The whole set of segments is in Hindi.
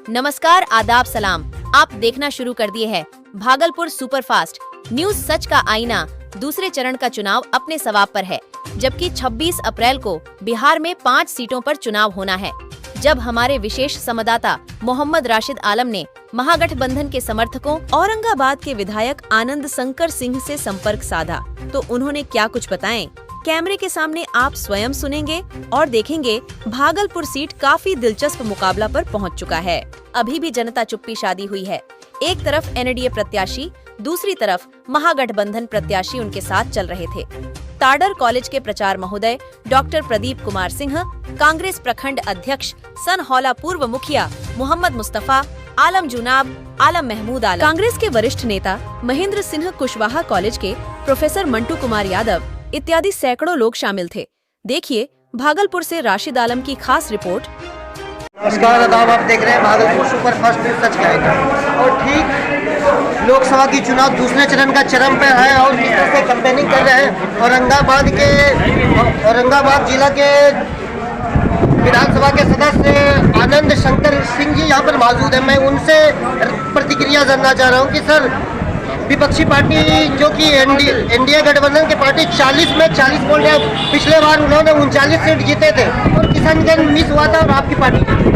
नमस्कार, आदाब, सलाम। आप देखना शुरू कर दिए है भागलपुर सुपरफास्ट न्यूज। सच का आईना। दूसरे चरण का चुनाव अपने सवाब पर है, जबकि 26 अप्रैल को बिहार में 5 सीटों पर चुनाव होना है। जब हमारे विशेष संवाददाता मोहम्मद राशिद आलम ने महागठबंधन के समर्थकों औरंगाबाद के विधायक आनंद शंकर सिंह से संपर्क साधा, तो उन्होंने क्या कुछ बताएं, कैमरे के सामने आप स्वयं सुनेंगे और देखेंगे। भागलपुर सीट काफी दिलचस्प मुकाबला पर पहुंच चुका है। अभी भी जनता चुप्पी शादी हुई है। एक तरफ एनडीए प्रत्याशी, दूसरी तरफ महागठबंधन प्रत्याशी उनके साथ चल रहे थे। ताडर कॉलेज के प्रचार महोदय डॉक्टर प्रदीप कुमार सिंह, कांग्रेस प्रखंड अध्यक्ष सनहौला पूर्व मुखिया मोहम्मद मुस्तफा, आलम जुनाब, आलम महमूद आलम, कांग्रेस के वरिष्ठ नेता महेंद्र सिंह कुशवाहा कॉलेज के प्रोफेसर मंटू कुमार यादव इत्यादि सैकड़ों लोग शामिल थे। देखिए भागलपुर से राशिद आलम की खास रिपोर्ट। नमस्कार, आदाब। आप देख रहे हैं भागलपुर सुपरफास्ट न्यूज सच का आईना। और ठीक लोकसभा की चुनाव दूसरे चरण का चरम पर है और जिस तरह से कैंपेनिंग कर रहे हैं औरंगाबाद जिला के विधानसभा के सदस्य आनंद शंकर सिंह जी यहाँ पर मौजूद है। मैं उनसे प्रतिक्रिया जानना चाह रहा हूँ कि सर, विपक्षी पार्टी जो कि एनडीए गठबंधन की पार्टी 40 में 40 बोल रहे हैं। पिछले बार उन्होंने 39 सीट जीते थे और किशनगंज मिस हुआ था और आपकी पार्टी जीती।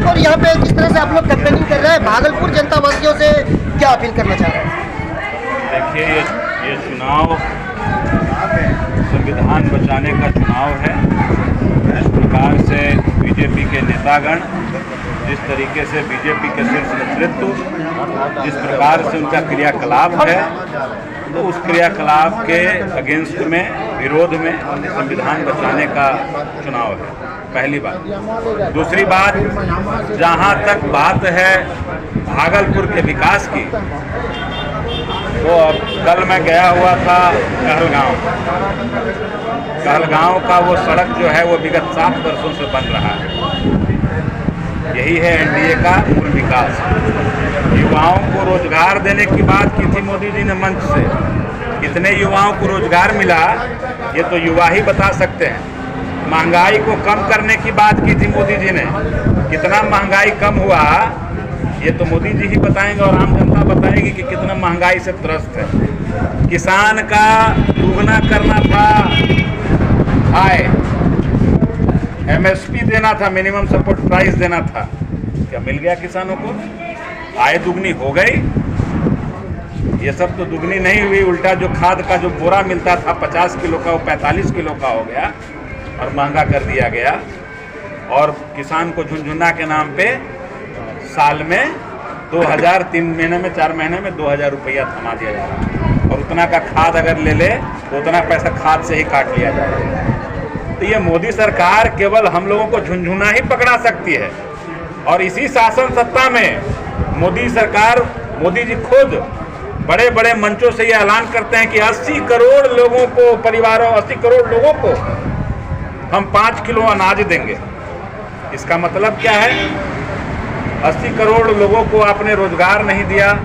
और यहाँ पे जिस तरह से आप लोग कैंपेनिंग कर रहे हैं, भागलपुर जनता वासियों से क्या अपील करना चाह रहे हैं? देखिए, ये चुनाव संविधान बचाने का चुनाव है। इस प्रकार से बीजेपी के नेतागण, जिस तरीके से बीजेपी के शीर्ष नेतृत्व जिस प्रकार से उनका क्रियाकलाप है, तो उस क्रियाकलाप के अगेंस्ट में, विरोध में संविधान बचाने का चुनाव है, पहली बात। दूसरी बात, जहाँ तक बात है भागलपुर के विकास की, तो कल मैं गया हुआ था कहलगांव का वो सड़क जो है वो विगत 7 वर्षों से बन रहा है। यही है एनडीए का मूल विकास। युवाओं को रोजगार देने की बात की थी मोदी जी ने मंच से। कितने युवाओं को रोजगार मिला, ये तो युवा ही बता सकते हैं। महंगाई को कम करने की बात की थी मोदी जी ने। कितना महंगाई कम हुआ, ये तो मोदी जी ही बताएंगे और आम जनता बताएगी कि कितना महंगाई से त्रस्त है। किसान का दुगना करना था आय, एमएसपी देना था, मिनिमम सपोर्ट प्राइस देना था। क्या मिल गया किसानों को? आय दुगनी हो गई? ये सब तो दुगनी नहीं हुई, उल्टा जो खाद का जो बोरा मिलता था 50 किलो का, वो 45 किलो का हो गया और महंगा कर दिया गया। और किसान को झुनझुना के नाम पे साल में 2000, 3 महीने में, 4 महीने में 2000 रुपया थमा दिया जा रहा है। और उतना का खाद अगर ले ले तो उतना पैसा खाद से ही काट लिया जा रहा है। तो ये मोदी सरकार केवल हम लोगों को झुनझुना ही पकड़ा सकती है। और इसी शासन सत्ता में मोदी सरकार, मोदी जी खुद बड़े बड़े मंचों से ये ऐलान करते हैं कि 80 करोड़ लोगों को, परिवारों 80 करोड़ लोगों को हम 5 किलो अनाज देंगे। इसका मतलब क्या है? 80 करोड़ लोगों को आपने रोजगार नहीं दिया,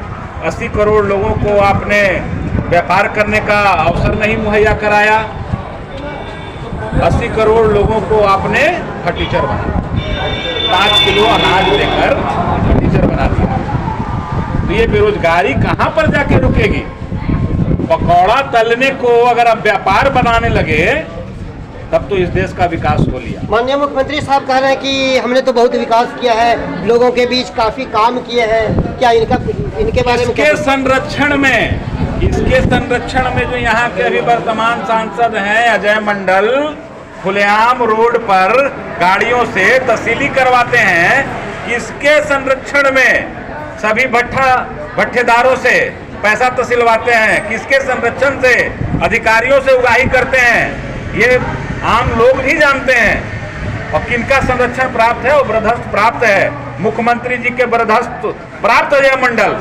80 करोड़ लोगों को आपने व्यापार करने का अवसर नहीं मुहैया कराया, 80 करोड़ लोगों को आपने फर्नीचर बना, 5 किलो अनाज देकर फर्नीचर बना दिया। तो ये बेरोजगारी कहाँ पर जाके रुकेगी? पकौड़ा तलने को अगर आप व्यापार बनाने लगे तब तो इस देश का विकास हो लिया। माननीय मुख्यमंत्री साहब कह रहे हैं कि हमने तो बहुत विकास किया है, लोगों के बीच काफी काम किए हैं। क्या इनके बारे में इसके संरक्षण में जो यहाँ के अभी वर्तमान सांसद हैं अजय मंडल, खुलेआम रोड पर गाड़ियों से तहसीली करवाते हैं। इसके संरक्षण में सभी भट्ठेदारों से पैसा तहसीलवाते हैं। किसके संरक्षण से? अधिकारियों से उगाही करते हैं। ये आम लोग भी जानते हैं। और किनका संरक्षण प्राप्त है? वो बर्दस्त प्राप्त है, मुख्यमंत्री जी के बर्दस्त प्राप्त अजय मंडल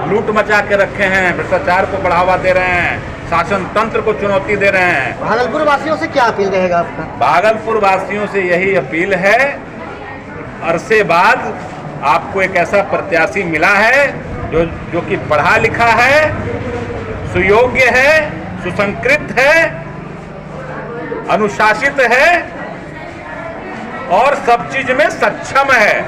लूट मचा के रखे हैं, भ्रष्टाचार को बढ़ावा दे रहे हैं, शासन तंत्र को चुनौती दे रहे हैं। भागलपुर वासियों से क्या अपील रहेगा आपका? भागलपुर वासियों से यही अपील है, अरसे बाद आपको एक ऐसा प्रत्याशी मिला है जो कि पढ़ा लिखा है, सुयोग्य है, सुसंस्कृत है, अनुशासित है और सब चीज में सक्षम है।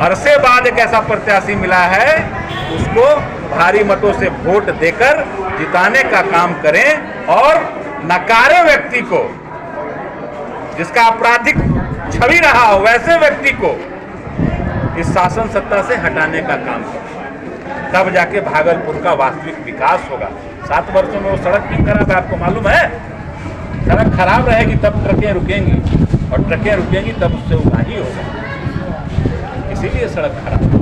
अरसे बाद एक ऐसा प्रत्याशी मिला है, उसको भारी मतों से वोट देकर जिताने का काम करें और नकारे व्यक्ति को, जिसका आपराधिक छवि रहा हो, वैसे व्यक्ति को इस शासन सत्ता से हटाने का काम करें। तब जाके भागलपुर का वास्तविक विकास होगा। 7 वर्षों में वो सड़क क्यों खराब है आपको मालूम है? सड़क खराब रहेगी तब ट्रकें रुकेंगी, और ट्रकें रुकेंगी तब उससे उगाही होगा, इसीलिए सड़क खराब है।